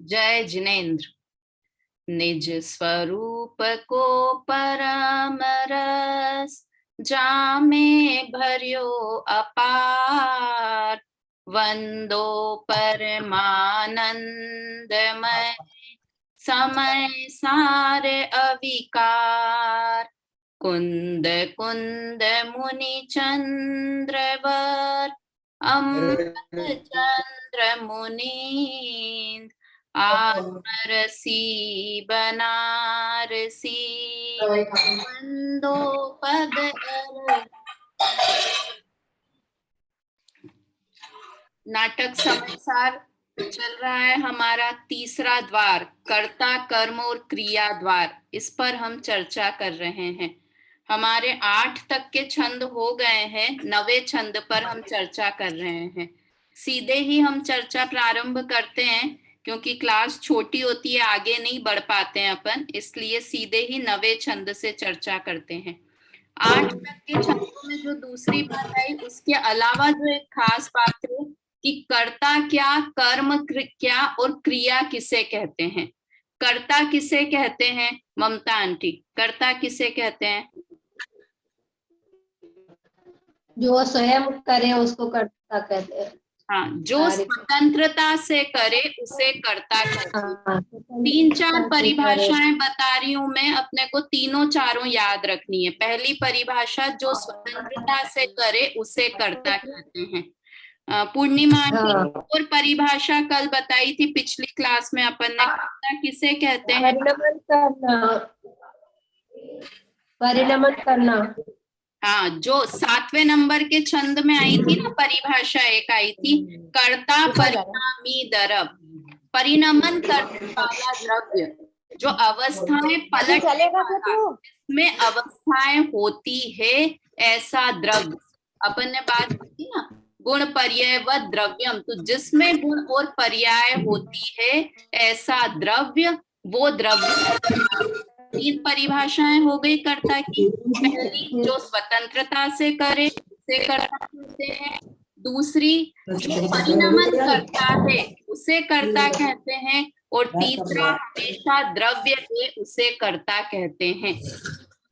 जय जिनेन्द्र। निज स्वरूप को परम रस, जामे भर्यो अपार। वंदो परमानंदमय, समय सारे अविकार। कुंद कुंद मुनि चंद्रवर, अम्बर चंद्र मुनीन्द्र। आत्मरसी बनारसी, वंदो पद अर। नाटक समयसार चल रहा है हमारा तीसरा द्वार, कर्ता कर्म और क्रिया द्वार। इस पर हम चर्चा कर रहे हैं। हमारे 8 तक के छंद हो गए हैं, 9वें छंद पर हम चर्चा कर रहे हैं। सीधे ही हम चर्चा प्रारंभ करते हैं, क्योंकि क्लास छोटी होती है, आगे नहीं बढ़ पाते हैं अपन, इसलिए सीधे ही 9वें छंद से चर्चा करते हैं। 8 तक के छंदों में जो दूसरी बात आई, उसके अलावा जो एक खास बात है कि कर्ता क्या, कर्म क्या और क्रिया किसे कहते हैं। कर्ता किसे कहते हैं ममता आंटी? कर्ता किसे कहते हैं? जो स्वयं करे उसको कर्ता कहते हैं। हाँ, जो स्वतंत्रता से करे उसे कर्ता कहते हैं। 3-4 परिभाषाएं बता रही हूं मैं, अपने को तीनों चारों याद रखनी है। पहली परिभाषा, जो स्वतंत्रता से करे उसे कर्ता कहते हैं। पूर्णिमा आंटी, और परिभाषा कल बताई थी पिछली क्लास में अपन ने, कर्ता किसे कहते हैं? परिणमन करना, परिणमन करना। हाँ, जो 7वें नंबर के छंद में आई थी ना परिभाषा, एक आई थी, कर्ता परिणामी द्रव्य। परिणमन करने वाला द्रव्य, जो अवस्थाएं पलट में अवस्थाएं होती है, ऐसा द्रव्य। अपन ने बात की ना, गुण पर्याय व द्रव्यम, तो जिसमें गुण और पर्याय होती है ऐसा द्रव्य, वो द्रव्य। 3 परिभाषाएं हो गई कर्ता की। पहली, जो स्वतंत्रता से करे उसे कर्ता कहते हैं। दूसरी, जो परिणमन करता है उसे कर्ता कहते हैं। और तीसरा, हमेशा द्रव्य है उसे कर्ता कहते हैं।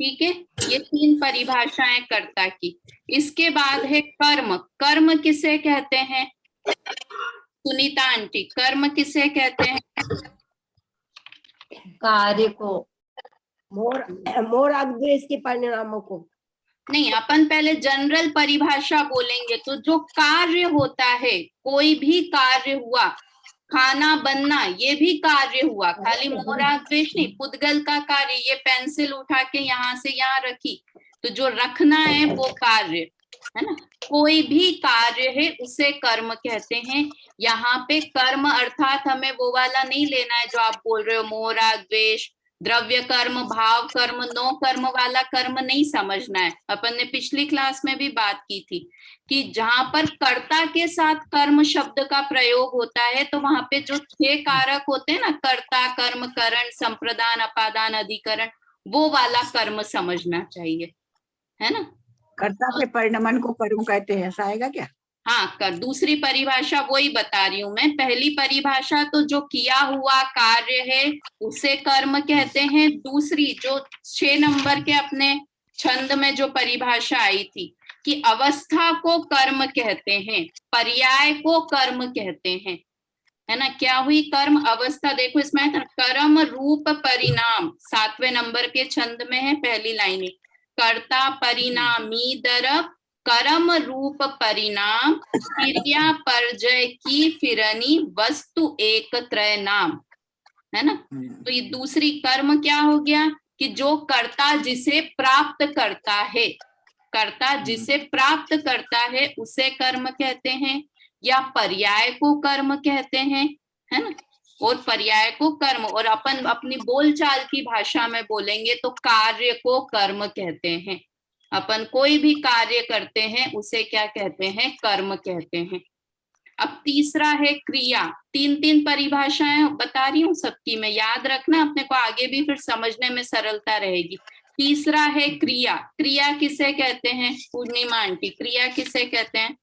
ठीक है, ये 3 परिभाषाएं कर्ता की। इसके बाद है कर्म। कर्म किसे कहते हैं सुनीता आंटी? कर्म किसे कहते हैं? कार्य को, मोर आदेश के परिणामों को। नहीं, अपन पहले जनरल परिभाषा बोलेंगे तो जो कार्य होता है, कोई भी कार्य हुआ, खाना बनना ये भी कार्य हुआ, खाली मोराग्वेश नहीं, पुद्गल का कार्य, ये पेंसिल उठा के यहाँ से यहाँ रखी, तो जो रखना है वो कार्य है ना। कोई भी कार्य है उसे कर्म कहते हैं। यहाँ पे कर्म अर्थात हमें वो वाला नहीं लेना है जो आप बोल रहे हो, मोराग्वेश, द्रव्य कर्म, भाव कर्म, नो कर्म वाला कर्म नहीं समझना है। अपन ने पिछली क्लास में भी बात की थी कि जहां पर कर्ता के साथ कर्म शब्द का प्रयोग होता है, तो वहां पे जो 6 कारक होते हैं ना, कर्ता, कर्म, करण, संप्रदान, अपादान, अधिकरण, वो वाला कर्म समझना चाहिए, है ना। कर्ता के परिणमन को कर्म कहते हैं, ऐसा आएगा क्या? हाँ, दूसरी परिभाषा वही बता रही हूं मैं। पहली परिभाषा तो जो किया हुआ कार्य है उसे कर्म कहते हैं। दूसरी, जो 6 नंबर के अपने छंद में जो परिभाषा आई थी कि अवस्था को कर्म कहते हैं, पर्याय को कर्म कहते हैं, है ना। क्या हुई? कर्म अवस्था। देखो इसमें है कर्म रूप परिणाम, 7वें नंबर के छंद में है, पहली लाइन, कर्ता परिणामी द्रव्य, कर्म रूप परिणाम, क्रिया परजय की फिरनी, वस्तु एक त्रय नाम, है ना। तो ये दूसरी कर्म क्या हो गया कि जो कर्ता जिसे प्राप्त करता है, कर्ता जिसे प्राप्त करता है उसे कर्म कहते हैं, या पर्याय को कर्म कहते हैं, है ना। और पर्याय को कर्म, और अपन अपनी बोलचाल की भाषा में बोलेंगे तो कार्य को कर्म कहते हैं। अपन कोई भी कार्य करते हैं उसे क्या कहते हैं? कर्म कहते हैं। अब तीसरा है क्रिया। 3-3 परिभाषाएं बता रही हूँ सबकी, मैं याद रखना, अपने को आगे भी फिर समझने में सरलता रहेगी। तीसरा है क्रिया। क्रिया किसे कहते हैं पूर्णिमा आंटी? क्रिया किसे कहते हैं?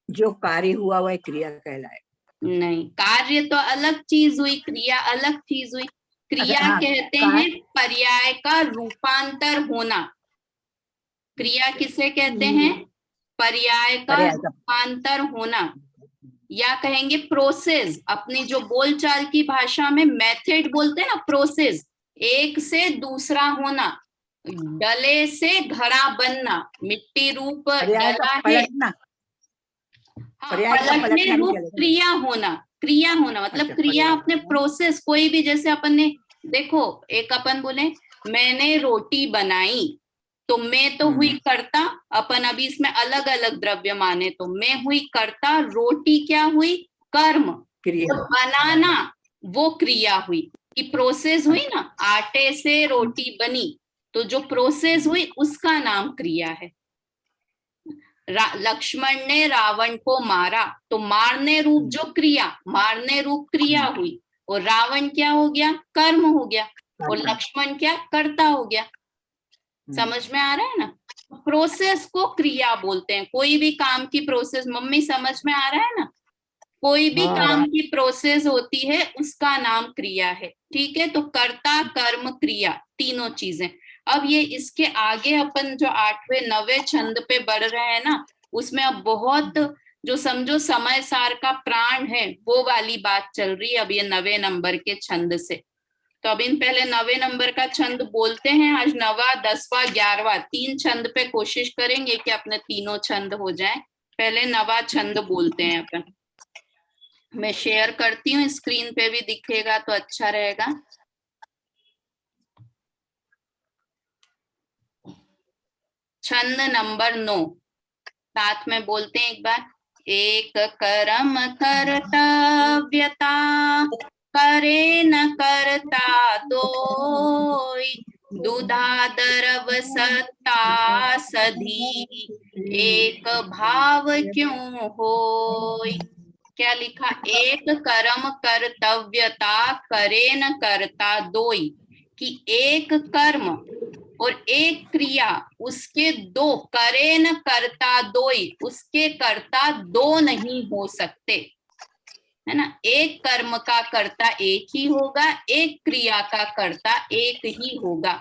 जो कार्य हुआ वह क्रिया कहलाए। नहीं, कार्य तो अलग चीज हुई, क्रिया अलग चीज हुई। क्रिया हाँ, कहते हैं पर्याय का रूपांतर होना। क्रिया किसे कहते हैं? पर्याय का पर्याय का। रूपांतर होना, या कहेंगे प्रोसेस। अपनी जो बोलचाल की भाषा में मेथड बोलते हैं ना, प्रोसेस। एक से दूसरा होना, डले से घड़ा बनना, मिट्टी रूप पर्याय का डला है। पलटना। हाँ, पर्याय का पलटने पलटना भी रूप चलेगा। क्रिया होना। क्रिया होना मतलब अच्छा, क्रिया पर्याय। अपने प्रोसेस, कोई भी, जैसे अपन ने देखो, एक अपन बोले मैंने रोटी बनाई, तो मैं तो हुई कर्ता। अपन अभी इसमें अलग अलग द्रव्य माने, तो मैं हुई कर्ता, रोटी क्या हुई? कर्म। क्रिया। और बनाना वो क्रिया हुई, कि प्रोसेस हुई ना, आटे से रोटी बनी, तो जो प्रोसेस हुई उसका नाम क्रिया है। लक्ष्मण ने रावण को मारा, तो मारने रूप जो क्रिया, मारने रूप क्रिया हुई, और रावण क्या हो गया? कर्म हो गया, और लक्ष्मण क्या? कर्ता हो गया। समझ में आ रहा है ना? प्रोसेस को क्रिया बोलते हैं। कोई भी काम की प्रोसेस, मम्मी समझ में आ रहा है ना? कोई भी काम की प्रोसेस होती है उसका नाम क्रिया है। ठीक है, तो कर्ता, कर्म, क्रिया, तीनों चीजें। अब ये इसके आगे अपन जो 8वें 9वें छंद पे बढ़ रहे हैं ना, उसमें अब बहुत जो समझो समय सार का प्राण है वो वाली बात चल रही है अब ये 9वें नंबर के छंद से। तो अब इन पहले 9वें नंबर का छंद बोलते हैं। आज 9वां, 10वां, 11वां 3 छंद पे कोशिश करेंगे कि अपने तीनों छंद हो जाएं। पहले 9वां छंद बोलते हैं अपन। मैं शेयर करती हूँ, स्क्रीन पे भी दिखेगा तो अच्छा रहेगा। छंद नंबर 9, साथ में बोलते हैं एक बार। एक कर्म कर्तव्यता, करे न करता दोई, दुधा दरव सत्ता सधी, एक भाव क्यों होई। क्या लिखा? एक कर्म कर्तव्यता, करे न करता दोई, कि एक कर्म और एक क्रिया, उसके दो, करे न करता दोई, उसके कर्ता दो नहीं हो सकते, है ना? एक कर्म का कर्ता एक ही होगा, एक क्रिया का कर्ता एक ही होगा।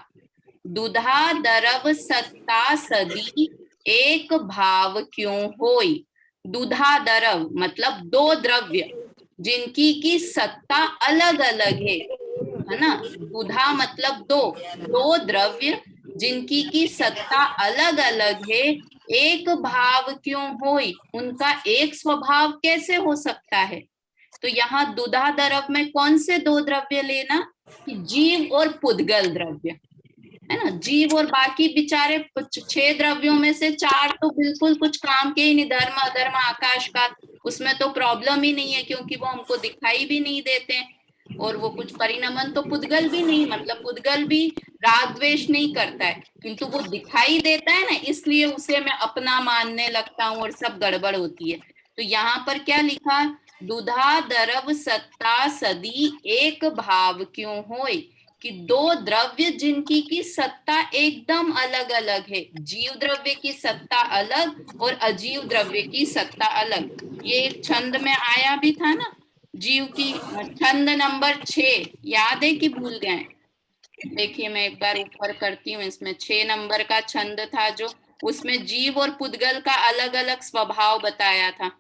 दुधा दरव सत्ता सदी, एक भाव क्यों होई। दुधा दरव मतलब दो द्रव्य जिनकी की सत्ता अलग अलग है ना? दुधा मतलब दो, दो द्रव्य जिनकी की सत्ता अलग अलग है, एक भाव क्यों होई, उनका एक स्वभाव कैसे हो सकता है। तो यहाँ दुधा द्रव में कौन से दो द्रव्य लेना? जीव और पुद्गल द्रव्य, है ना? जीव और बाकी बेचारे 6 द्रव्यों में से 4 तो बिल्कुल कुछ काम के ही नहीं, धर्म अधर्म आकाश का, उसमें तो प्रॉब्लम ही नहीं है, क्योंकि वो हमको दिखाई भी नहीं देते हैं। और वो कुछ परिणमन तो पुद्गल भी नहीं, मतलब पुद्गल भी राग द्वेष नहीं करता है, किंतु वो दिखाई देता है ना, इसलिए उसे मैं अपना मानने लगता हूँ और सब गड़बड़ होती है। तो यहाँ पर क्या लिखा? दुधा दरव सत्ता सदी, एक भाव क्यों होए, कि दो द्रव्य जिनकी की सत्ता एकदम अलग अलग है। जीव द्रव्य की सत्ता अलग और अजीव द्रव्य की सत्ता अलग। ये एक छंद में आया भी था ना, जीव की। छंद नंबर 6 याद है कि भूल गए? देखिए मैं एक बार ऊपर करती हूँ, इसमें 6 नंबर का छंद था जो, उसमें जीव और पुद्गल का अलग अलग स्वभाव बताया था।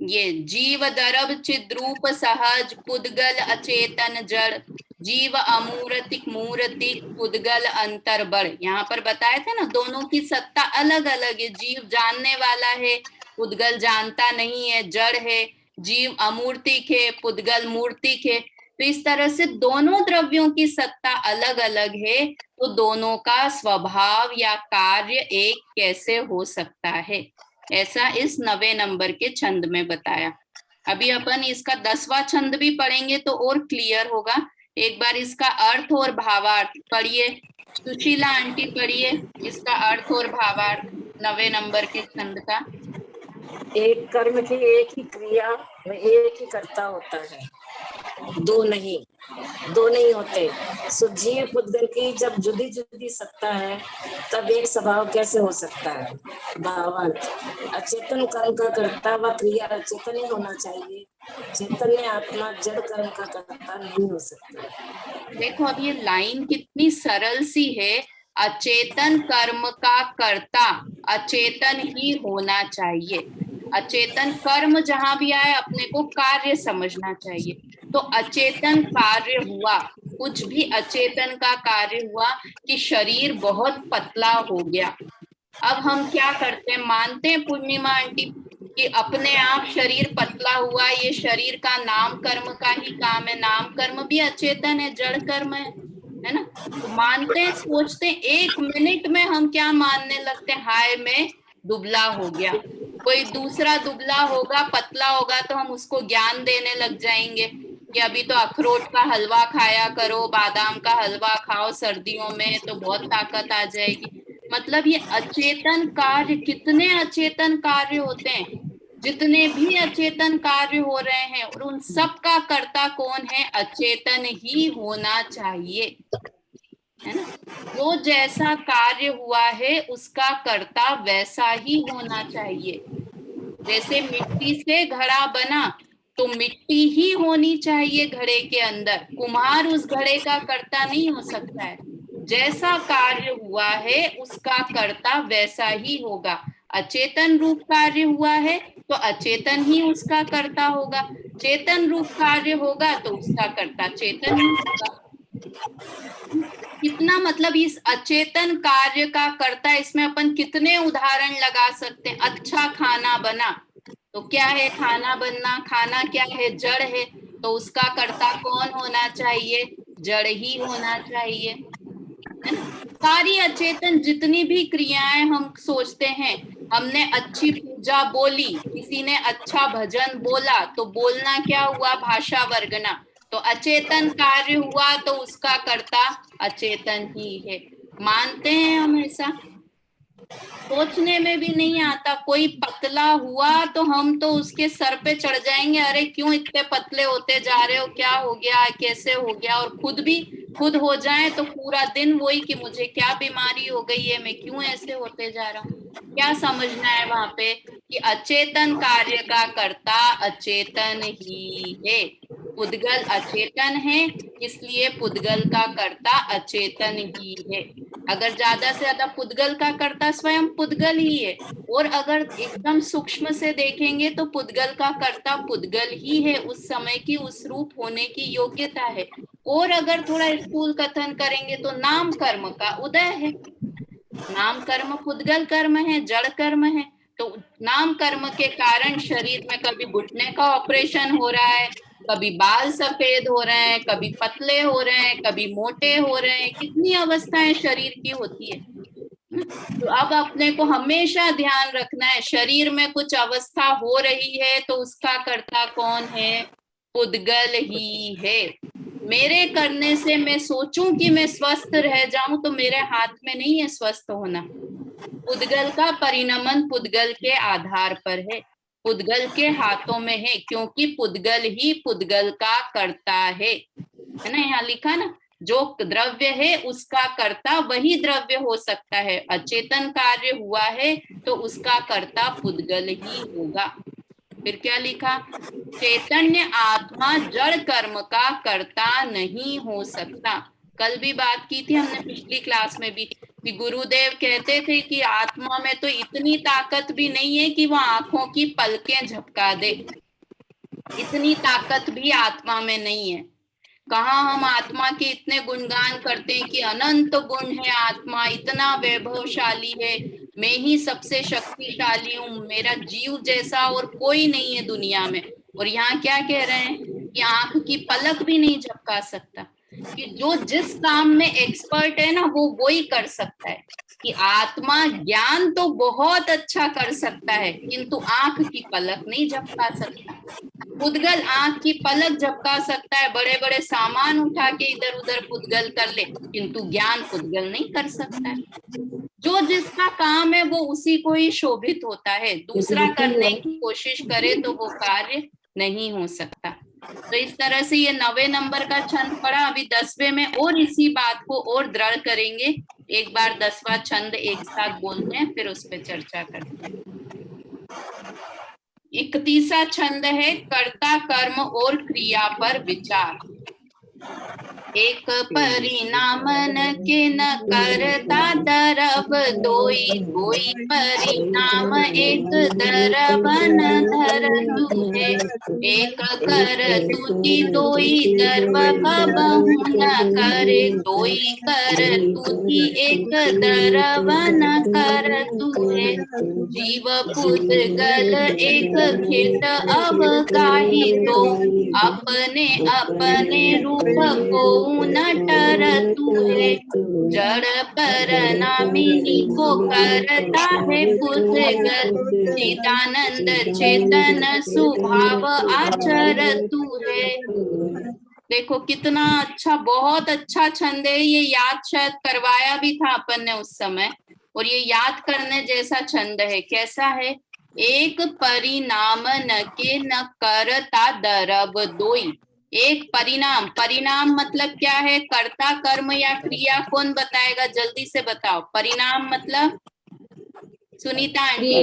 ये जीव दरब चिद्रूप सहज, पुद्गल अचेतन जड़, जीव अमूर्तिक मूर्तिक, पुद्गल अंतर बड़। यहाँ पर बताए थे ना, दोनों की सत्ता अलग अलग है। जीव जानने वाला है, पुद्गल जानता नहीं है, जड़ है। जीव अमूर्तिक है, पुद्गल मूर्तिक है। तो इस तरह से दोनों द्रव्यों की सत्ता अलग अलग है, तो दोनों का स्वभाव या कार्य एक कैसे हो सकता है, ऐसा इस 9वें नंबर के छंद में बताया। अभी अपन इसका 10वां छंद भी पढ़ेंगे तो और क्लियर होगा। एक बार इसका अर्थ और भावार्थ पढ़िए, सुशीला आंटी पढ़िए इसका अर्थ और भावार्थ 9वें नंबर के छंद का। एक कर्म की एक ही क्रिया में एक ही कर्ता होता है। दो नहीं होते। सो जीव पुद्गल की जब जुदी जुदी सत्ता है तब एक स्वभाव कैसे हो सकता है? भावांत, अचेतन कर्म का कर्ता व क्रिया अचेतन ही होना चाहिए। चैतन्य आत्मा जड़ कर्म का कर्ता नहीं हो सकता। देखो अब ये लाइन कितनी सरल सी है। अचेतन कर्म का कर्ता अचेतन ही होना चाहिए। अचेतन कर्म जहां भी आए अपने को कार्य समझना चाहिए। तो अचेतन कार्य हुआ, कुछ भी अचेतन का कार्य हुआ कि शरीर बहुत पतला हो गया। अब हम क्या करते हैं, मानते हैं पूर्णिमा आंटी कि अपने आप शरीर पतला हुआ, ये शरीर का नाम कर्म का ही काम है। नाम कर्म भी अचेतन है, जड़ कर्म है ना। तो मानते हैं, सोचते हैं, 1 मिनट में हम क्या मानने लगते हैं, हाय मैं दुबला हो गया। कोई दूसरा दुबला होगा, पतला होगा, तो हम उसको ज्ञान देने लग जाएंगे कि अभी तो अखरोट का हलवा खाया करो, बादाम का हलवा खाओ सर्दियों में तो बहुत ताकत आ जाएगी। मतलब ये अचेतन कार्य, कितने अचेतन कार्य होते हैं, जितने भी अचेतन कार्य हो रहे हैं, और उन सब का कर्ता कौन है? अचेतन ही होना चाहिए, है ना। वो जैसा कार्य हुआ है उसका कर्ता वैसा ही होना चाहिए। जैसे मिट्टी से घड़ा बना तो मिट्टी ही होनी चाहिए घड़े के अंदर, कुम्हार उस घड़े का कर्ता नहीं हो सकता है। जैसा कार्य हुआ है उसका कर्ता वैसा ही होगा। अचेतन रूप कार्य हुआ है तो अचेतन ही उसका कर्ता होगा, चेतन रूप कार्य होगा तो उसका कर्ता चेतन ही होगा। कितना मतलब इस अचेतन कार्य का कर्ता, इसमें अपन कितने उदाहरण लगा सकते हैं। अच्छा खाना बना तो क्या है? खाना बनना, खाना क्या है? जड़ है, तो उसका कर्ता कौन होना चाहिए? जड़ ही होना चाहिए, है ना। सारी अचेतन जितनी भी क्रियाएं हम सोचते हैं, हमने अच्छी पूजा बोली, किसी ने अच्छा भजन बोला, तो बोलना क्या हुआ? भाषा वर्गना। तो अचेतन कार्य हुआ तो उसका कर्ता अचेतन ही है। मानते हैं हम ऐसा? सोचने में भी नहीं आता। कोई पतला हुआ तो हम तो उसके सर पे चढ़ जाएंगे, अरे क्यों इतने पतले होते जा रहे हो, क्या हो गया, कैसे हो गया। और खुद हो जाए तो पूरा दिन वही कि मुझे क्या बीमारी हो गई है, मैं क्यों ऐसे होते जा रहा हूँ। क्या समझना है वहां पे कि अचेतन कार्य का कर्ता अचेतन ही है। पुद्गल अचेतन है, इसलिए पुद्गल का कर्ता अचेतन ही है। अगर ज्यादा से ज्यादा पुद्गल का कर्ता स्वयं पुद्गल ही है, और अगर एकदम सूक्ष्म से देखेंगे तो पुद्गल का कर्ता पुद्गल ही है, उस समय की उस रूप होने की योग्यता है। और अगर थोड़ा स्थूल कथन करेंगे तो नाम कर्म का उदय है। नाम कर्म पुद्गल कर्म है, जड़ कर्म है। तो नाम कर्म के कारण शरीर में कभी घुटने का ऑपरेशन हो रहा है, कभी बाल सफेद हो रहे हैं, कभी पतले हो रहे हैं, कभी मोटे हो रहे हैं, कितनी अवस्थाएं शरीर की होती है। तो अब अपने को हमेशा ध्यान रखना है, शरीर में कुछ अवस्था हो रही है तो उसका कर्ता कौन है? पुद्गल ही है। मेरे करने से मैं सोचूं कि मैं स्वस्थ रह जाऊं तो मेरे हाथ में नहीं है स्वस्थ होना। पुद्गल का परिणमन पुद्गल के आधार पर है, पुद्गल के हाथों में है, क्योंकि पुद्गल ही पुद्गल का कर्ता है ना। यहाँ लिखा ना, जो द्रव्य है उसका कर्ता वही द्रव्य हो सकता है। अचेतन कार्य हुआ है तो उसका कर्ता पुद्गल ही होगा। फिर क्या लिखा? चैतन्य आत्मा जड़ कर्म का कर्ता नहीं हो सकता। कल भी बात की थी हमने पिछली क्लास में भी कि गुरुदेव कहते थे कि आत्मा में तो इतनी ताकत भी नहीं है कि वो आंखों की पलकें झपका दे, इतनी ताकत भी आत्मा में नहीं है। कहा हम आत्मा के इतने गुणगान करते हैं कि अनंत गुण है आत्मा, इतना वैभवशाली है, मैं ही सबसे शक्तिशाली हूँ, मेरा जीव जैसा और कोई नहीं है दुनिया में। और यहाँ क्या कह रहे हैं कि आंख की पलक भी नहीं झपका सकता। कि जो जिस काम में एक्सपर्ट है ना वो ही कर सकता है। कि आत्मा ज्ञान तो बहुत अच्छा कर सकता है किंतु आंख की पलक नहीं झपका सकता। पुद्गल आंख की पलक झपका सकता है, बड़े बड़े सामान उठा के इधर उधर पुद्गल कर ले, किंतु ज्ञान पुद्गल नहीं कर सकता है। जो जिसका काम है वो उसी को ही शोभित होता है, दूसरा करने की कोशिश करे तो वो कार्य नहीं हो सकता। तो इस तरह से ये 9वें नंबर का छंद पढ़ा। अभी 10वें में और इसी बात को और दृढ़ करेंगे। एक बार 10वां छंद एक साथ बोलते हैं, फिर उस पर चर्चा करते हैं। 31वां छंद है कर्ता कर्म और क्रिया पर विचार। एक परिणाम न के न करता दरब दोई, कोई परिणाम एक दरब न धर तुझे। एक कर तुति दोई दर्ब कबहु न करे, दोई कर तुति एक दरब न कर तुझे। जीव पुद्गल एक खेत अब काही दो, अपने अपने रूप को न टर तुहे। जड़ परनामिनी को करता है पुद्गल, चिदानंद चेतन स्वभाव आचर तुहे। देखो कितना अच्छा, बहुत अच्छा छंद है ये। याद शायद करवाया भी था अपन ने उस समय, और ये याद करने जैसा छंद है। कैसा है? एक परिणाम न के न करता दरब दोई। एक परिणाम, परिणाम मतलब क्या है? कर्ता कर्म या क्रिया। कौन बताएगा? जल्दी से बताओ। परिणाम मतलब सुनीता आंटी।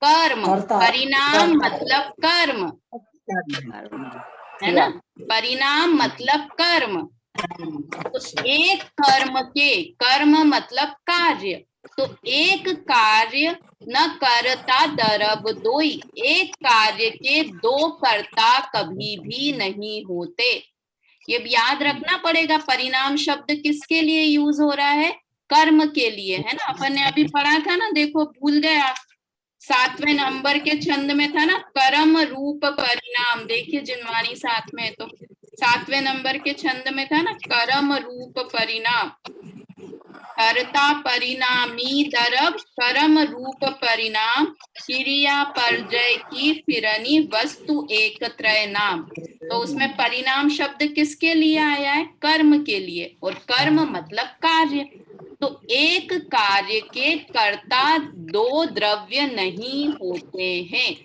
कर्म, परिणाम मतलब कर्म, है ना? परिणाम मतलब कर्म। तो एक कर्म के, कर्म मतलब कार्य, तो एक कार्य न करता दरब दोई। एक कार्य के दो कर्ता कभी भी नहीं होते। ये याद रखना पड़ेगा। परिणाम शब्द किसके लिए यूज हो रहा है? कर्म के लिए, है ना? अपन ने अभी पढ़ा था ना, देखो भूल गए आप, 7वें नंबर के छंद में था ना, कर्म रूप परिणाम। देखिए जिनवाणी साथ में, तो 7वें नंबर के छंद में था ना, कर्म रूप परिणाम। कर्ता परिणामी दरब, कर्म रूप परिणाम, क्रिया परजय की फिरनी वस्तु एक त्रय नाम। तो उसमें परिणाम शब्द किसके लिए आया है? कर्म के लिए। और कर्म मतलब कार्य। तो एक कार्य के कर्ता दो द्रव्य नहीं होते हैं।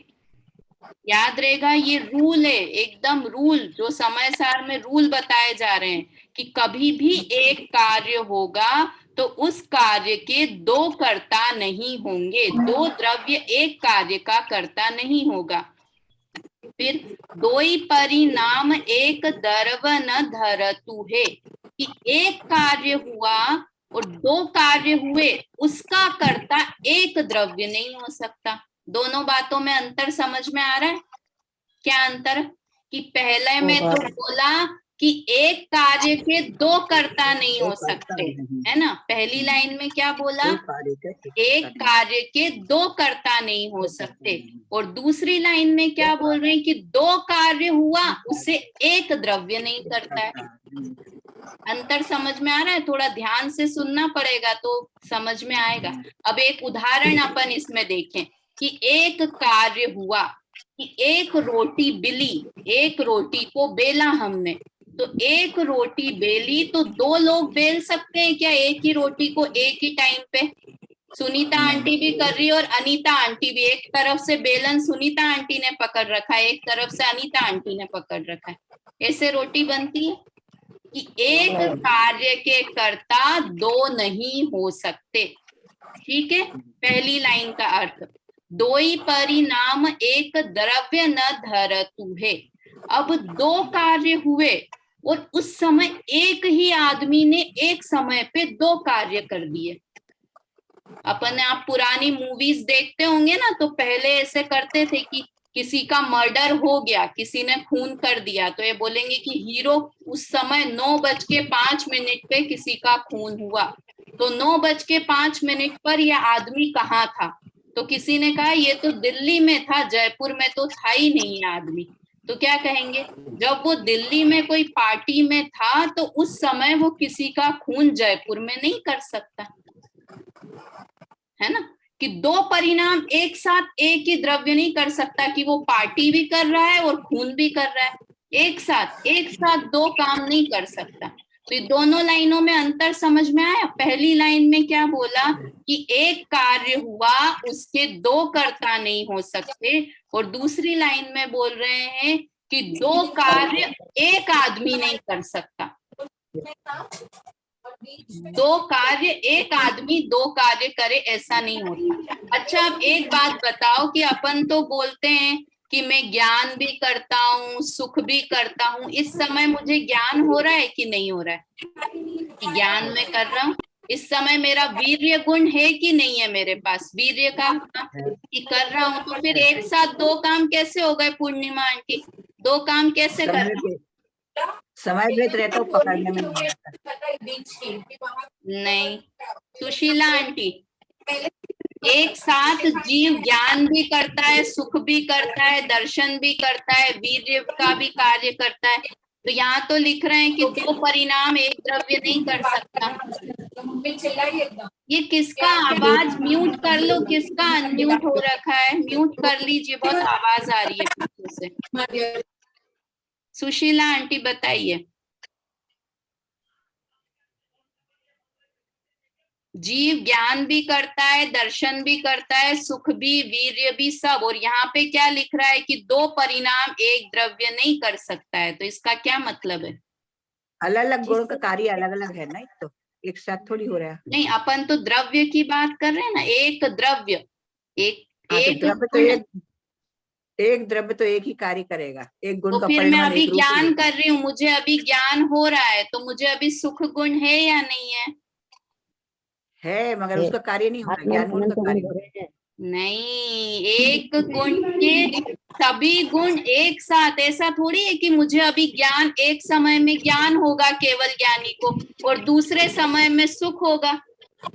याद रहेगा, ये रूल है, एकदम रूल, जो समय सार में रूल बताए जा रहे हैं कि कभी भी एक कार्य होगा तो उस कार्य के दो कर्ता नहीं होंगे। दो द्रव्य एक कार्य का कर्ता नहीं होगा। फिर दोई परिणाम एक दर्व न धरतु है, कि एक कार्य हुआ और दो कार्य हुए, उसका कर्ता एक द्रव्य नहीं हो सकता। दोनों बातों में अंतर समझ में आ रहा है? क्या अंतर? कि पहले में तो बोला कि एक कार्य के दो कर्ता नहीं हो सकते, है ना? पहली लाइन में क्या बोला? एक कार्य के दो कर्ता नहीं हो सकते। और दूसरी लाइन में क्या बोल रहे हैं? कि दो कार्य हुआ, उससे एक द्रव्य नहीं करता है। अंतर समझ में आ रहा है? थोड़ा ध्यान से सुनना पड़ेगा तो समझ में आएगा। अब एक उदाहरण अपन इसमें देखें कि एक कार्य हुआ कि एक रोटी बिली, एक रोटी को बेला हमने, तो एक रोटी बेली, तो दो लोग बेल सकते हैं क्या एक ही रोटी को एक ही टाइम पे? सुनीता आंटी भी कर रही है और अनीता आंटी भी। एक तरफ से बेलन सुनीता आंटी ने पकड़ रखा है, एक तरफ से अनीता आंटी ने पकड़ रखा है। ऐसे रोटी बनती है कि एक कार्य के कर्ता दो नहीं हो सकते। ठीक है, पहली लाइन का अर्थ। दोई परिणाम एक द्रव्य न धरतु है। अब दो कार्य हुए और उस समय एक ही आदमी ने एक समय पे दो कार्य कर दिए। अपन आप पुरानी मूवीज देखते होंगे ना, तो पहले ऐसे करते थे कि किसी का मर्डर हो गया, किसी ने खून कर दिया, तो ये बोलेंगे कि हीरो उस समय 9:05 पे किसी का खून हुआ, तो 9:05 पर यह आदमी कहाँ था? तो किसी ने कहा ये तो दिल्ली में था, जयपुर में तो था ही नहीं आदमी। तो क्या कहेंगे? जब वो दिल्ली में कोई पार्टी में था तो उस समय वो किसी का खून जयपुर में नहीं कर सकता, है ना? कि दो परिणाम एक साथ एक ही द्रव्य नहीं कर सकता, कि वो पार्टी भी कर रहा है और खून भी कर रहा है। एक साथ दो काम नहीं कर सकता। तो ये दोनों लाइनों में अंतर समझ में आया। पहली लाइन में क्या बोला कि एक कार्य हुआ उसके दो कर्ता नहीं हो सकते, और दूसरी लाइन में बोल रहे हैं कि दो कार्य एक आदमी नहीं कर सकता। दो कार्य एक आदमी दो कार्य करे ऐसा नहीं होता। अच्छा, अब एक बात बताओ कि अपन तो बोलते हैं कि मैं ज्ञान भी करता हूँ, सुख भी करता हूँ, इस समय मुझे ज्ञान हो रहा है कि नहीं हो रहा है? कि ज्ञान में कर रहा हूँ, इस समय मेरा वीर्य गुण है कि नहीं है मेरे पास, वीर्य का कि कर रहा हूँ। तो फिर एक साथ दो काम कैसे हो गए पूर्णिमा आंटी? दो काम कैसे कर रहा हूँ? समय भेद रहता हूँ, पकड़ने में नहीं आता। नहीं सुशीला आंटी, एक साथ जीव ज्ञान भी करता है, सुख भी करता है, दर्शन भी करता है, वीर्य का भी कार्य करता है। तो यहाँ तो लिख रहे हैं कि दो परिणाम एक द्रव्य नहीं कर सकता। ये किसका आवाज म्यूट कर लो, किसका अनम्यूट हो रखा है? म्यूट कर लीजिए, बहुत आवाज आ रही है पीछे से। सुशीला आंटी बताइए। जीव ज्ञान भी करता है, दर्शन भी करता है, सुख भी, वीर्य भी, सब। और यहाँ पे क्या लिख रहा है कि दो परिणाम एक द्रव्य नहीं कर सकता है। तो इसका क्या मतलब है? अलग अलग गुण का कार्य अलग अलग है ना, तो एक साथ थोड़ी हो रहा है। नहीं, अपन तो द्रव्य की बात कर रहे हैं ना, एक द्रव्य एक हाँ, तो एक द्रव्य तो एक द्रव्य तो एक ही कार्य करेगा, एक गुण तो का फिर मैं परिणाम अभी एक रूप ज्ञान लेगा। कर रही हूँ, मुझे अभी ज्ञान हो रहा है, तो मुझे अभी सुख गुण है या नहीं है? मगर उसका कार्य नहीं हो रहा, ज्ञान गुण का कार्य हो रहा है। नहीं, एक गुण के सभी गुण एक साथ, ऐसा थोड़ी है कि मुझे अभी ज्ञान, एक समय में ज्ञान होगा केवल ज्ञानी को और दूसरे समय में सुख होगा,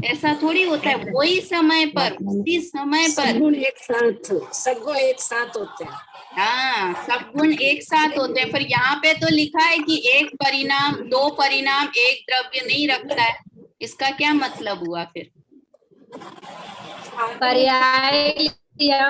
ऐसा थोड़ी होता है। वही समय पर, उसी समय पर सद्गुण एक साथ, सद्गुण एक साथ होते हैं। हाँ, सब गुण एक साथ होते हैं। पर यहाँ पे तो लिखा है कि एक परिणाम, दो परिणाम एक द्रव्य नहीं रखता है। इसका क्या मतलब हुआ फिर? पर्याय या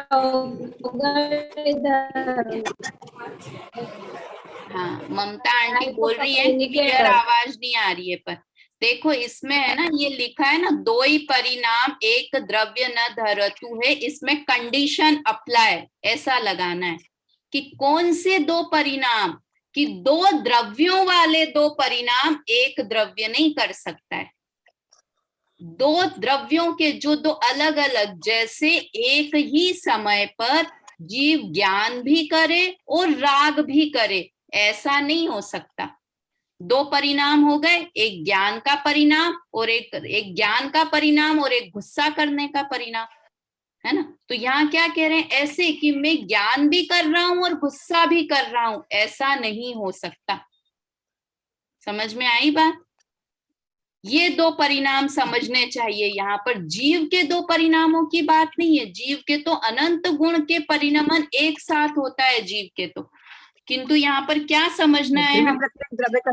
हाँ, ममता आंटी बोल रही है क्लियर आवाज नहीं आ रही है, पर देखो इसमें है ना, ये लिखा है ना, दो ही परिणाम एक द्रव्य न धरतु है, इसमें कंडीशन अप्लाई ऐसा लगाना है कि कौन से दो परिणाम, कि दो द्रव्यों वाले दो परिणाम एक द्रव्य नहीं कर सकता है। दो द्रव्यों के जो दो अलग अलग, जैसे एक ही समय पर जीव ज्ञान भी करे और राग भी करे, ऐसा नहीं हो सकता। दो परिणाम हो गए, एक ज्ञान का परिणाम और एक ज्ञान का परिणाम और एक गुस्सा करने का परिणाम, है ना। तो यहाँ क्या कह रहे हैं, ऐसे कि मैं ज्ञान भी कर रहा हूं और गुस्सा भी कर रहा हूं, ऐसा नहीं हो सकता। समझ में आई बात? ये दो परिणाम समझने चाहिए। यहाँ पर जीव के दो परिणामों की बात नहीं है, जीव के तो अनंत गुण के परिणमन एक साथ होता है जीव के तो, किंतु यहाँ पर क्या समझना है हम? प्रत्येक द्रव्य का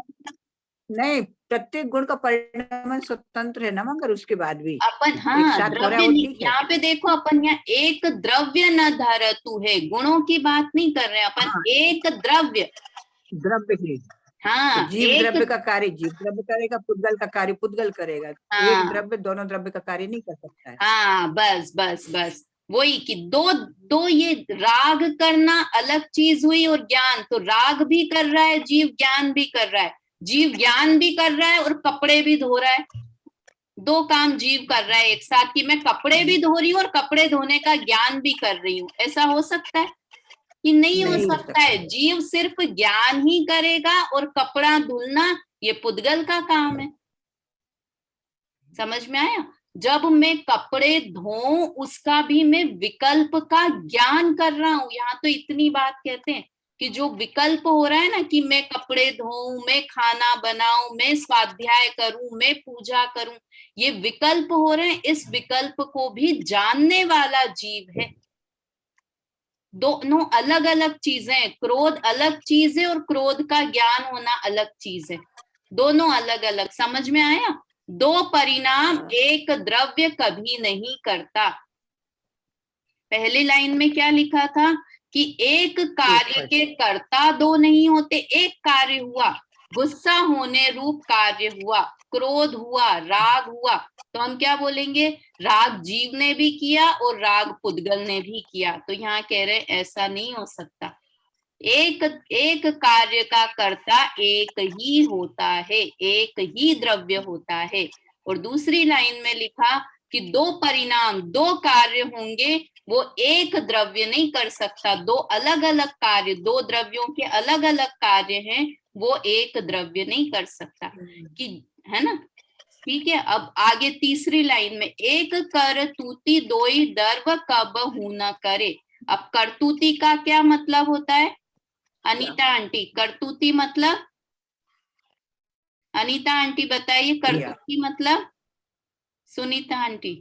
नहीं, प्रत्येक गुण का परिणाम स्वतंत्र है ना, मगर उसके बाद भी अपन हाँ एक साथ हो रहा है, वो ठीक है। यहाँ पे देखो, अपन यहाँ एक द्रव्य न धरतु है, गुणों की बात नहीं कर रहे हैं अपन। हाँ, एक द्रव्य ही हाँ, तो जीव द्रव्य का कार्य जीव द्रव्य करेगा, पुद्गल का कार्य पुद्गल करेगा। हाँ, एक द्रव्य दोनों द्रव्य का कार्य नहीं कर सकता है। हाँ, बस बस बस वही कि दो ये राग करना अलग चीज हुई और ज्ञान, तो राग भी कर रहा है जीव, ज्ञान भी कर रहा है, जीव ज्ञान भी कर रहा है और कपड़े भी धो रहा है। दो काम जीव कर रहा है एक साथ, कि मैं कपड़े भी धो रही हूँ और कपड़े धोने का ज्ञान भी कर रही हूँ, ऐसा हो सकता है कि नहीं हो सकता है। जीव सिर्फ ज्ञान ही करेगा और कपड़ा धुलना ये पुद्गल का काम है। समझ में आया? जब मैं कपड़े धोऊं उसका भी मैं विकल्प का ज्ञान कर रहा हूं। यहाँ तो इतनी बात कहते हैं कि जो विकल्प हो रहा है ना, कि मैं कपड़े धोऊं, मैं खाना बनाऊं, मैं स्वाध्याय करूं, मैं पूजा करूं, ये विकल्प हो रहे हैं। इस विकल्प को भी जानने वाला जीव है। दोनों अलग अलग चीजें, क्रोध अलग चीज है और क्रोध का ज्ञान होना अलग चीज है, दोनों अलग अलग। समझ में आया? दो परिणाम एक द्रव्य कभी नहीं करता। पहली लाइन में क्या लिखा था कि एक कार्य के कर्ता दो नहीं होते, एक कार्य हुआ, गुस्सा होने रूप कार्य हुआ, क्रोध हुआ, राग हुआ, तो हम क्या बोलेंगे? राग जीव ने भी किया और राग पुद्गल ने भी किया। तो यहाँ कह रहे हैं ऐसा नहीं हो सकता, एक कार्य का कर्ता एक ही होता है, एक ही द्रव्य होता है। और दूसरी लाइन में लिखा कि दो परिणाम, दो कार्य होंगे, वो एक द्रव्य नहीं कर सकता। दो अलग अलग कार्य, दो द्रव्यों के अलग अलग कार्य हैं, वो एक द्रव्य नहीं कर सकता, कि है ना। ठीक है, अब आगे तीसरी लाइन में, एक करतूती दोई दर्व कब हूं न करे। अब करतूती का क्या मतलब होता है अनीता आंटी? करतूती मतलब, अनीता आंटी बताइए, करतूती मतलब? सुनीता आंटी?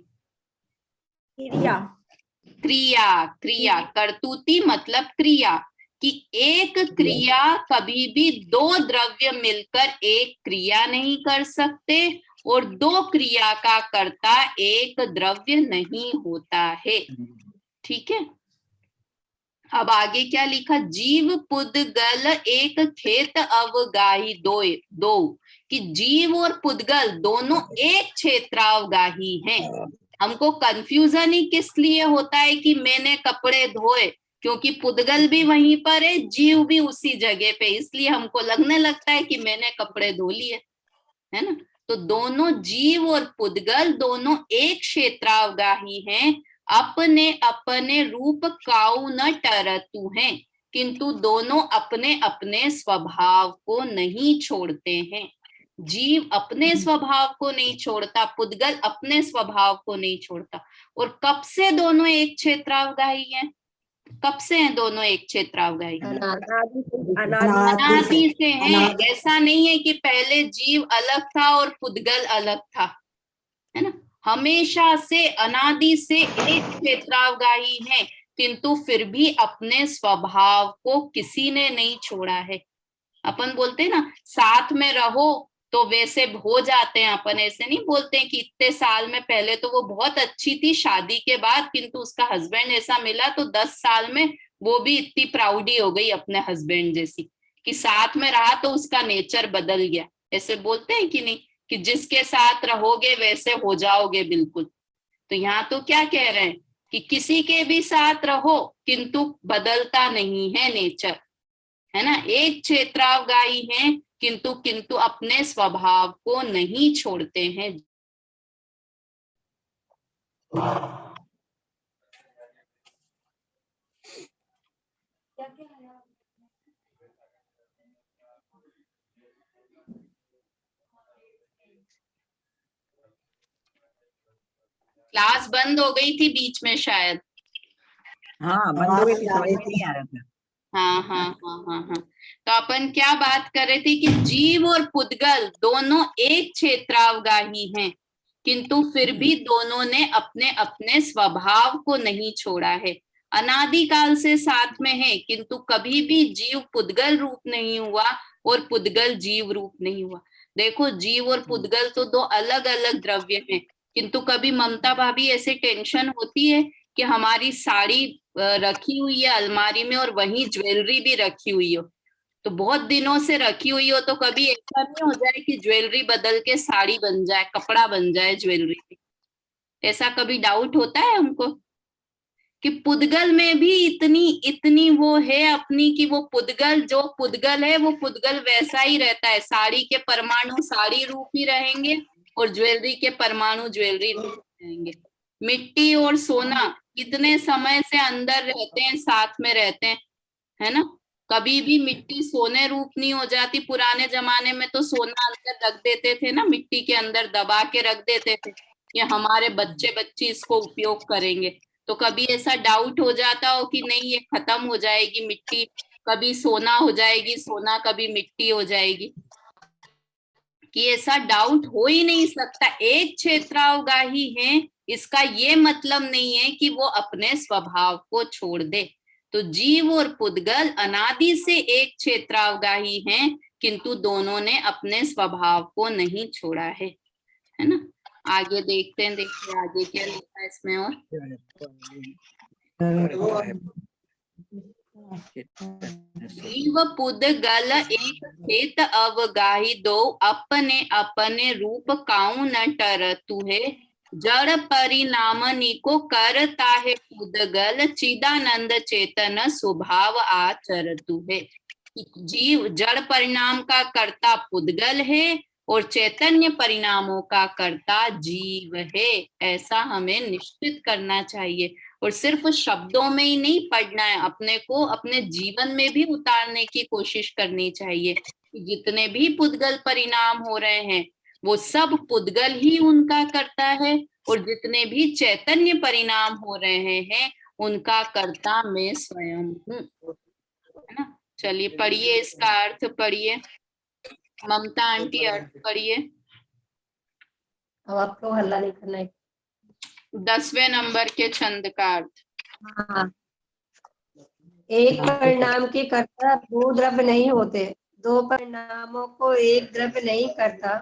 क्रिया। क्रिया, क्रिया। करतूती मतलब क्रिया, कि एक क्रिया कभी भी दो द्रव्य मिलकर एक क्रिया नहीं कर सकते, और दो क्रिया का कर्ता एक द्रव्य नहीं होता है। ठीक है, अब आगे क्या लिखा? जीव पुद्गल एक खेत अवगाही दोए दो, कि जीव और पुद्गल दोनों एक क्षेत्रावगाही हैं। हमको कंफ्यूजन ही किस लिए होता है कि मैंने कपड़े धोए, क्योंकि पुद्गल भी वहीं पर है, जीव भी उसी जगह पे, इसलिए हमको लगने लगता है कि मैंने कपड़े धो लिए, है ना। तो दोनों जीव और पुद्गल दोनों एक क्षेत्रावगाही हैं, अपने अपने रूप काउ न टरतु हैं, किंतु दोनों अपने अपने स्वभाव को नहीं छोड़ते हैं। जीव अपने स्वभाव को नहीं छोड़ता, पुद्गल अपने स्वभाव को नहीं छोड़ता। और कब से दोनों एक क्षेत्रावगाही हैं? कब से हैं दोनों एक क्षेत्रावगाही? अनादि से हैं। ऐसा नहीं है कि पहले जीव अलग था और पुद्गल अलग था, है ना। हमेशा से, अनादि से एक क्षेत्रावगाही है, किंतु फिर भी अपने स्वभाव को किसी ने नहीं छोड़ा है। अपन बोलते हैं ना, साथ में रहो तो वैसे हो जाते हैं, अपन ऐसे नहीं बोलते हैं कि इतने साल में, पहले तो वो बहुत अच्छी थी, शादी के बाद किंतु उसका हस्बैंड ऐसा मिला तो 10 साल में वो भी इतनी प्राउडी हो गई अपने हस्बैंड जैसी, कि साथ में रहा तो उसका नेचर बदल गया। ऐसे बोलते हैं कि नहीं, कि जिसके साथ रहोगे वैसे हो जाओगे बिल्कुल। तो यहाँ तो क्या कह रहे हैं कि किसी के भी साथ रहो किंतु बदलता नहीं है नेचर, है ना। एक क्षेत्रावगाही हैं, किंतु किंतु अपने स्वभाव को नहीं छोड़ते हैं। क्लास बंद हो गई थी बीच में शायद। हाँ, बंद हो गई थी, समझ में नहीं आ रहा था। हाँ हाँ हाँ हाँ हाँ। तो अपन क्या बात कर रहे थे कि जीव और पुद्गल दोनों एक क्षेत्रावगाही हैं, किंतु फिर भी दोनों ने अपने अपने स्वभाव को नहीं छोड़ा है। अनादिकाल से साथ में है, किंतु कभी भी जीव पुद्गल रूप नहीं हुआ और पुद्गल जीव रूप नहीं हुआ। देखो, जीव और पुद्गल तो दो अलग अलग द्रव्य हैं, किंतु कभी ममता भाभी ऐसे टेंशन होती है कि हमारी साड़ी रखी हुई है अलमारी में और वहीं ज्वेलरी भी रखी हुई हो, तो बहुत दिनों से रखी हुई हो, तो कभी ऐसा नहीं हो जाए कि ज्वेलरी बदल के साड़ी बन जाए, कपड़ा बन जाए ज्वेलरी? ऐसा कभी डाउट होता है हमको कि पुद्गल में भी इतनी इतनी वो है अपनी, कि वो पुद्गल जो पुद्गल है वो पुद्गल वैसा ही रहता है, साड़ी के परमाणु साड़ी रूप ही रहेंगे और ज्वेलरी के परमाणु ज्वेलरी रूप रहेंगे। मिट्टी और सोना कितने समय से अंदर रहते हैं, साथ में रहते हैं, है ना। कभी भी मिट्टी सोने रूप नहीं हो जाती। पुराने जमाने में तो सोना अंदर रख देते थे ना, मिट्टी के अंदर दबा के रख देते थे, ये हमारे बच्चे बच्ची इसको उपयोग करेंगे। तो कभी ऐसा डाउट हो जाता हो कि नहीं ये खत्म हो जाएगी मिट्टी, कभी सोना हो जाएगी, सोना कभी मिट्टी हो जाएगी, कि ऐसा डाउट हो ही नहीं सकता। एक क्षेत्रावगाही है, इसका ये मतलब नहीं है कि वो अपने स्वभाव को छोड़ दे। तो जीव और पुद्गल अनादि से एक क्षेत्रावगाही हैं, किंतु दोनों ने अपने स्वभाव को नहीं छोड़ा है ना। आगे देखते हैं, देखिए आगे क्या लिखा है इसमें। और चैतन्य से जीव पुद्गल एक खेत अवगाही दो, अपने अपने रूप काऊ न टरतु है। जड़ परिणामनी को करता है पुद्गल, चिदानंद चेतन स्वभाव आचरतु है। जीव जड़ परिणाम का कर्ता पुद्गल है और चैतन्य परिणामों का कर्ता जीव है, ऐसा हमें निश्चित करना चाहिए। और सिर्फ शब्दों में ही नहीं पढ़ना है, अपने को अपने जीवन में भी उतारने की कोशिश करनी चाहिए। जितने भी पुद्गल परिणाम हो रहे हैं वो सब पुद्गल ही उनका करता है, और जितने भी चैतन्य परिणाम हो रहे हैं उनका कर्ता मैं स्वयं हूँ, है ना। चलिए पढ़िए, इसका अर्थ पढ़िए। ममता आंटी अर्थ पढ़िए। अब आपको हल्ला नहीं करना है। 10वें नंबर के छंद का अर्थ। हाँ, एक परिणाम के कर्ता दो द्रव्य नहीं होते, दो परिणामों को एक द्रव्य नहीं करता,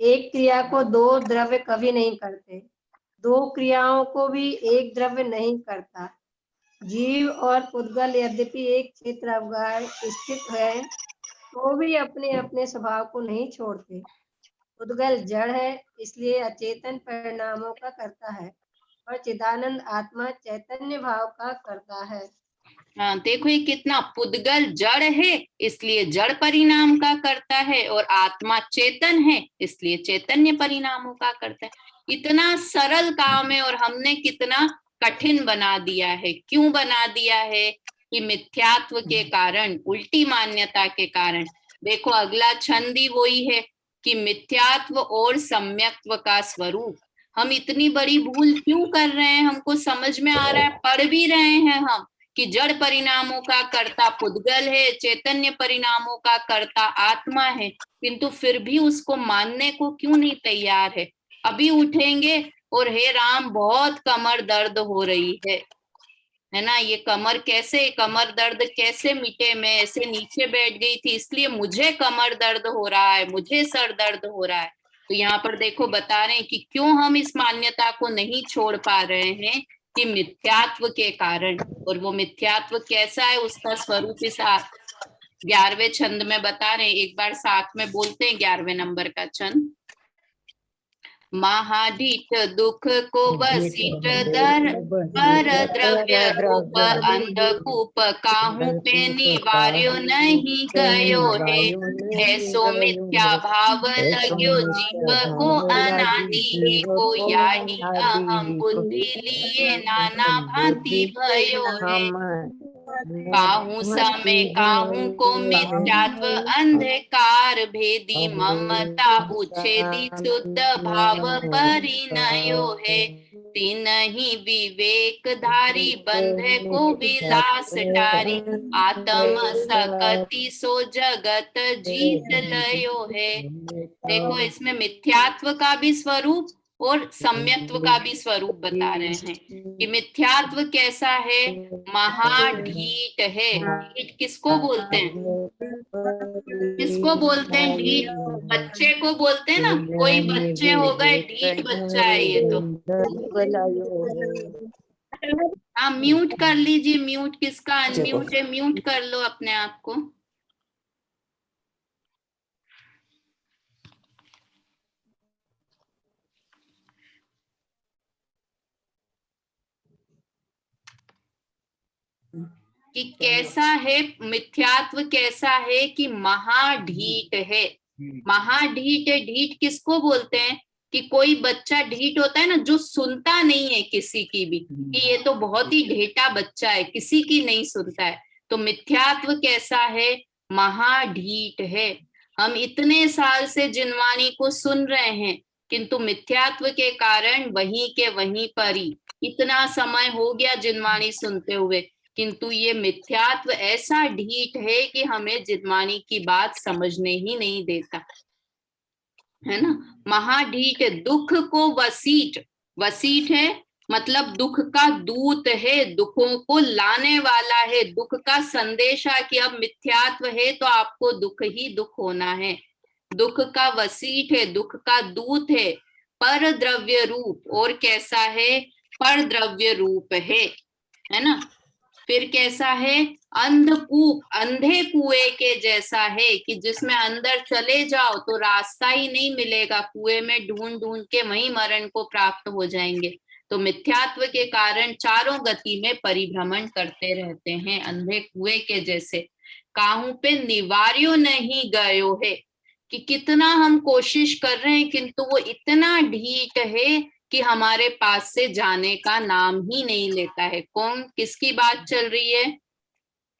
एक क्रिया को दो द्रव्य कभी नहीं करते, दो क्रियाओं को भी एक द्रव्य नहीं करता। जीव और पुद्गल यद्यपि एक क्षेत्र अवगाह स्थित है तो भी अपने अपने स्वभाव को नहीं छोड़ते। पुद्गल जड़ है इसलिए अचेतन परिणामों का करता है, और चिदानंद आत्मा चैतन्य भाव का करता है। हाँ, देखो ये कितना, पुद्गल जड़ है इसलिए जड़ परिणाम का करता है, और आत्मा चेतन है इसलिए चैतन्य परिणामों का करता है। इतना सरल काम है और हमने कितना कठिन बना दिया है। क्यों बना दिया है? कि मिथ्यात्व के कारण, उल्टी मान्यता के कारण। देखो अगला छंद ही वही है कि मिथ्यात्व और सम्यक्त्व का स्वरूप। हम इतनी बड़ी भूल क्यों कर रहे हैं? हमको समझ में आ रहा है, पढ़ भी रहे हैं हम कि जड़ परिणामों का कर्ता पुद्गल है, चैतन्य परिणामों का कर्ता आत्मा है, किंतु फिर भी उसको मानने को क्यों नहीं तैयार है। अभी उठेंगे और हे राम बहुत कमर दर्द हो रही है ना। ये कमर दर्द कैसे मिटे? मैं ऐसे नीचे बैठ गई थी इसलिए मुझे कमर दर्द हो रहा है, मुझे सर दर्द हो रहा है। तो यहाँ पर देखो बता रहे हैं कि क्यों हम इस मान्यता को नहीं छोड़ पा रहे हैं, कि मिथ्यात्व के कारण। और वो मिथ्यात्व कैसा है, उसका स्वरूप इस 11वें छंद में बता रहे हैं। एक बार साथ में बोलते हैं 11वें नंबर का छंद। महाडीठ दुख को बसीट दर पर द्रव्य रूप अंधकूप, काहू पे निवार्यो नहीं गयो है। ऐसो मिथ्या भाव लाग्यो जीव को अनादि, को याही अहम बुद्धि लिए नाना भांति भयो है। काहू समय काहू को मिथ्यात्व अंधकार भेदी, ममता उच्छेदी शुद्ध भाव परिणयो है। तिनहि विवेक धारी बंधे को विलास टारी, आत्म सकति सो जगत जीत लयो है। देखो इसमें मिथ्यात्व का भी स्वरूप और सम्यक्त्व का भी स्वरूप बता रहे हैं कि मिथ्यात्व कैसा है, महाढीठ है। ढीठ किसको बोलते हैं? किसको बोलते हैं ढीठ? बच्चे को बोलते हैं ना, कोई बच्चे हो गए ढीठ बच्चा है ये तो। हाँ म्यूट कर लीजिए, म्यूट किसका अनम्यूट है, म्यूट कर लो अपने आप को। कि कैसा है मिथ्यात्व, कैसा है कि महाढीठ है। महाढीठ है, ढीठ किसको बोलते हैं? कि कोई बच्चा ढीठ होता है ना, जो सुनता नहीं है किसी की भी, कि ये तो बहुत ही ढेटा बच्चा है, किसी की नहीं सुनता है। तो मिथ्यात्व कैसा है? महाढीठ है। हम इतने साल से जिनवाणी को सुन रहे हैं, किंतु मिथ्यात्व के कारण वहीं के वहीं पर ही इतना समय हो गया जिनवाणी सुनते हुए, किंतु ये मिथ्यात्व ऐसा ढीठ है कि हमें जिनवाणी की बात समझने ही नहीं देता, है ना। महाढीठ, दुख को वसीठ, वसीठ है मतलब दुख का दूत है, दुखों को लाने वाला है, दुख का संदेशा कि अब मिथ्यात्व है तो आपको दुख ही दुख होना है। दुख का वसीठ है, दुख का दूत है, पर द्रव्य रूप, और कैसा है? पर द्रव्य रूप है ना। फिर कैसा है, अंधकूप, अंधे कुएं के जैसा है कि जिसमें अंदर चले जाओ तो रास्ता ही नहीं मिलेगा, कुएं में ढूंढ ढूंढ के वहीं मरण को प्राप्त हो जाएंगे। तो मिथ्यात्व के कारण चारों गति में परिभ्रमण करते रहते हैं, अंधे कुएं के जैसे। काहू पे निवार्यो नहीं गयो है, कि कितना हम कोशिश कर रहे हैं किंतु वो इतना ढीठ है कि हमारे पास से जाने का नाम ही नहीं लेता है। कौन, किसकी बात चल रही है?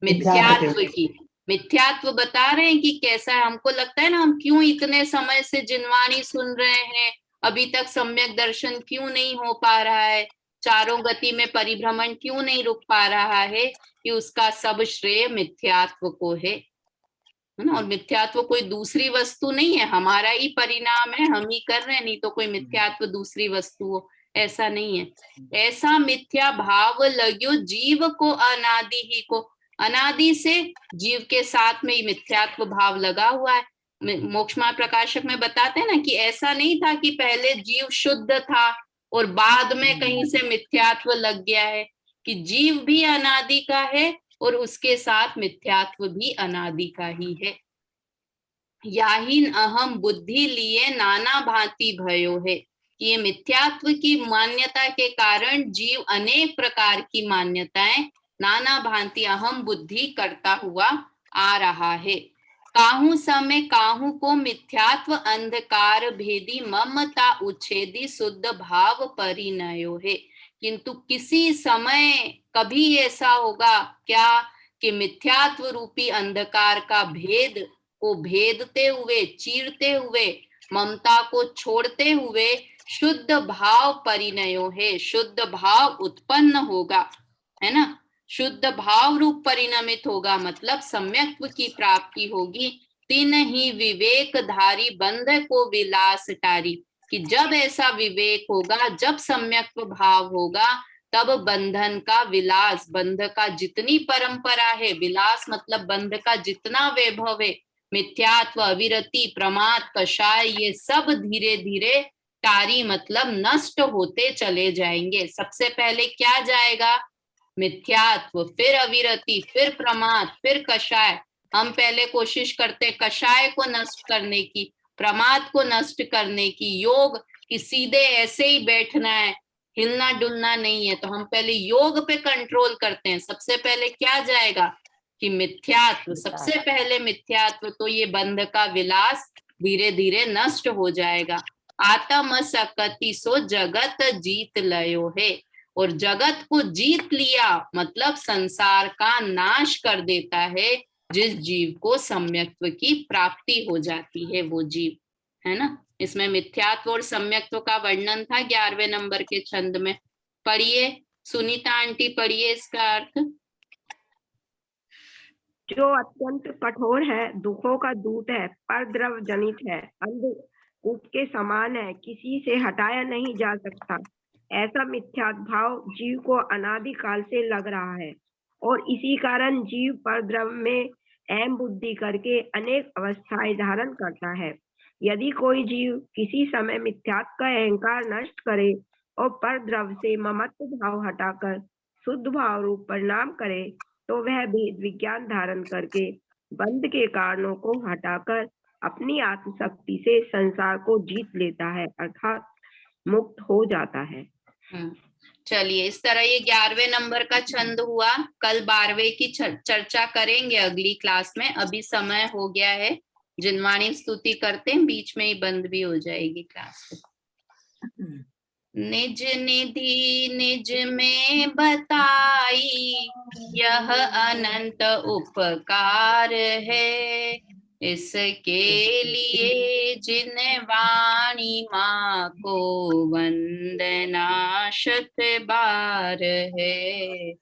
मिथ्यात्व की। मिथ्यात्व बता रहे हैं कि कैसा है। हमको लगता है ना, हम क्यों इतने समय से जिनवाणी सुन रहे हैं, अभी तक सम्यक दर्शन क्यों नहीं हो पा रहा है, चारों गति में परिभ्रमण क्यों नहीं रुक पा रहा है, कि उसका सब श्रेय मिथ्यात्व को है ना। और मिथ्यात्व कोई दूसरी वस्तु नहीं है, हमारा ही परिणाम है, हम ही कर रहे हैं, नहीं तो कोई मिथ्यात्व दूसरी वस्तु हो, ऐसा नहीं है। ऐसा मिथ्या भाव लग्यो जीव को अनादि ही को, अनादि से जीव के साथ में ही मिथ्यात्व भाव लगा हुआ है। मोक्षमार्ग प्रकाशक में बताते हैं ना कि ऐसा नहीं था कि पहले जीव शुद्ध था और बाद में कहीं से मिथ्यात्व लग गया है, कि जीव भी अनादि का है और उसके साथ मिथ्यात्व भी अनादि का ही है। याहीन अहम बुद्धि लिए नाना भांति भयो है, कि ये मिथ्यात्व की मान्यता के कारण जीव अनेक प्रकार की मान्यताएं नाना भांति अहम बुद्धि करता हुआ आ रहा है। काहू समय काहू को मिथ्यात्व अंधकार भेदी ममता उच्छेदी शुद्ध भाव परिणयो है, किंतु किसी समय कभी ऐसा होगा क्या कि मिथ्यात्व रूपी अंधकार का भेद को भेदते हुए, चीरते हुए, ममता को छोड़ते हुए शुद्ध भाव परिणयो है, शुद्ध भाव उत्पन्न होगा, है ना। शुद्ध भाव रूप परिणमित होगा, मतलब सम्यक्त्व की प्राप्ति होगी। तीन ही विवेकधारी बंध को विलास टारी, कि जब ऐसा विवेक होगा, जब सम्यक्त्व भाव होगा, तब बंधन का विलास, बंध का जितनी परंपरा है, विलास मतलब बंध का जितना वैभव है, मिथ्यात्व, अविरति, प्रमाद, कषाय, ये सब धीरे धीरे टारी मतलब नष्ट होते चले जाएंगे। सबसे पहले क्या जाएगा? मिथ्यात्व, फिर अविरति, फिर प्रमाद, फिर कषाय। हम पहले कोशिश करते कषाय को नष्ट करने की, प्रमाद को नष्ट करने की, योग कि सीधे ऐसे ही बैठना है, हिलना डुलना नहीं है, तो हम पहले योग पे कंट्रोल करते हैं। सबसे पहले क्या जाएगा कि मिथ्यात्व, सबसे पहले मिथ्यात्व, तो ये बंध का विलास धीरे धीरे नष्ट हो जाएगा। आत्म सकति सो जगत जीत लयो है, और जगत को जीत लिया मतलब संसार का नाश कर देता है। जिस जीव को सम्यक्त्व की प्राप्ति हो जाती है वो जीव, है ना। इसमें मिथ्यात्व और सम्यक्त्व का वर्णन था 11वें नंबर के छंद में। पढ़िए सुनीता आंटी, पढ़िए इसका अर्थ। जो अत्यंत कठोर है, दुखों का दूत है, परद्रव जनित है, अंधकूप के समान है, किसी से हटाया नहीं जा सकता, ऐसा मिथ्यात्व भाव जीव को अनादि काल से लग रहा है, और इसी कारण जीव परद्रव में अहम बुद्धि करके अनेक अवस्थाएं धारण करता है। यदि कोई जीव किसी समय मिथ्यात्व का अहंकार नष्ट करे और परद्रव से ममत्व भाव हटाकर शुद्ध भाव रूप परिणाम करे, तो वह भेद विज्ञान धारण करके बंध के कारणों को हटाकर अपनी आत्मशक्ति से संसार को जीत लेता है, अर्थात मुक्त हो जाता है। चलिए, इस तरह ये 11वें नंबर का छंद हुआ। कल 12वें की चर्चा करेंगे अगली क्लास में। अभी समय हो गया है, जिनवाणी स्तुति करते हैं, बीच में ही बंद भी हो जाएगी क्लास। निज निधि निज में बताई, यह अनंत उपकार है, इसके लिए जिन वाणी माँ को वंदना शत बार है।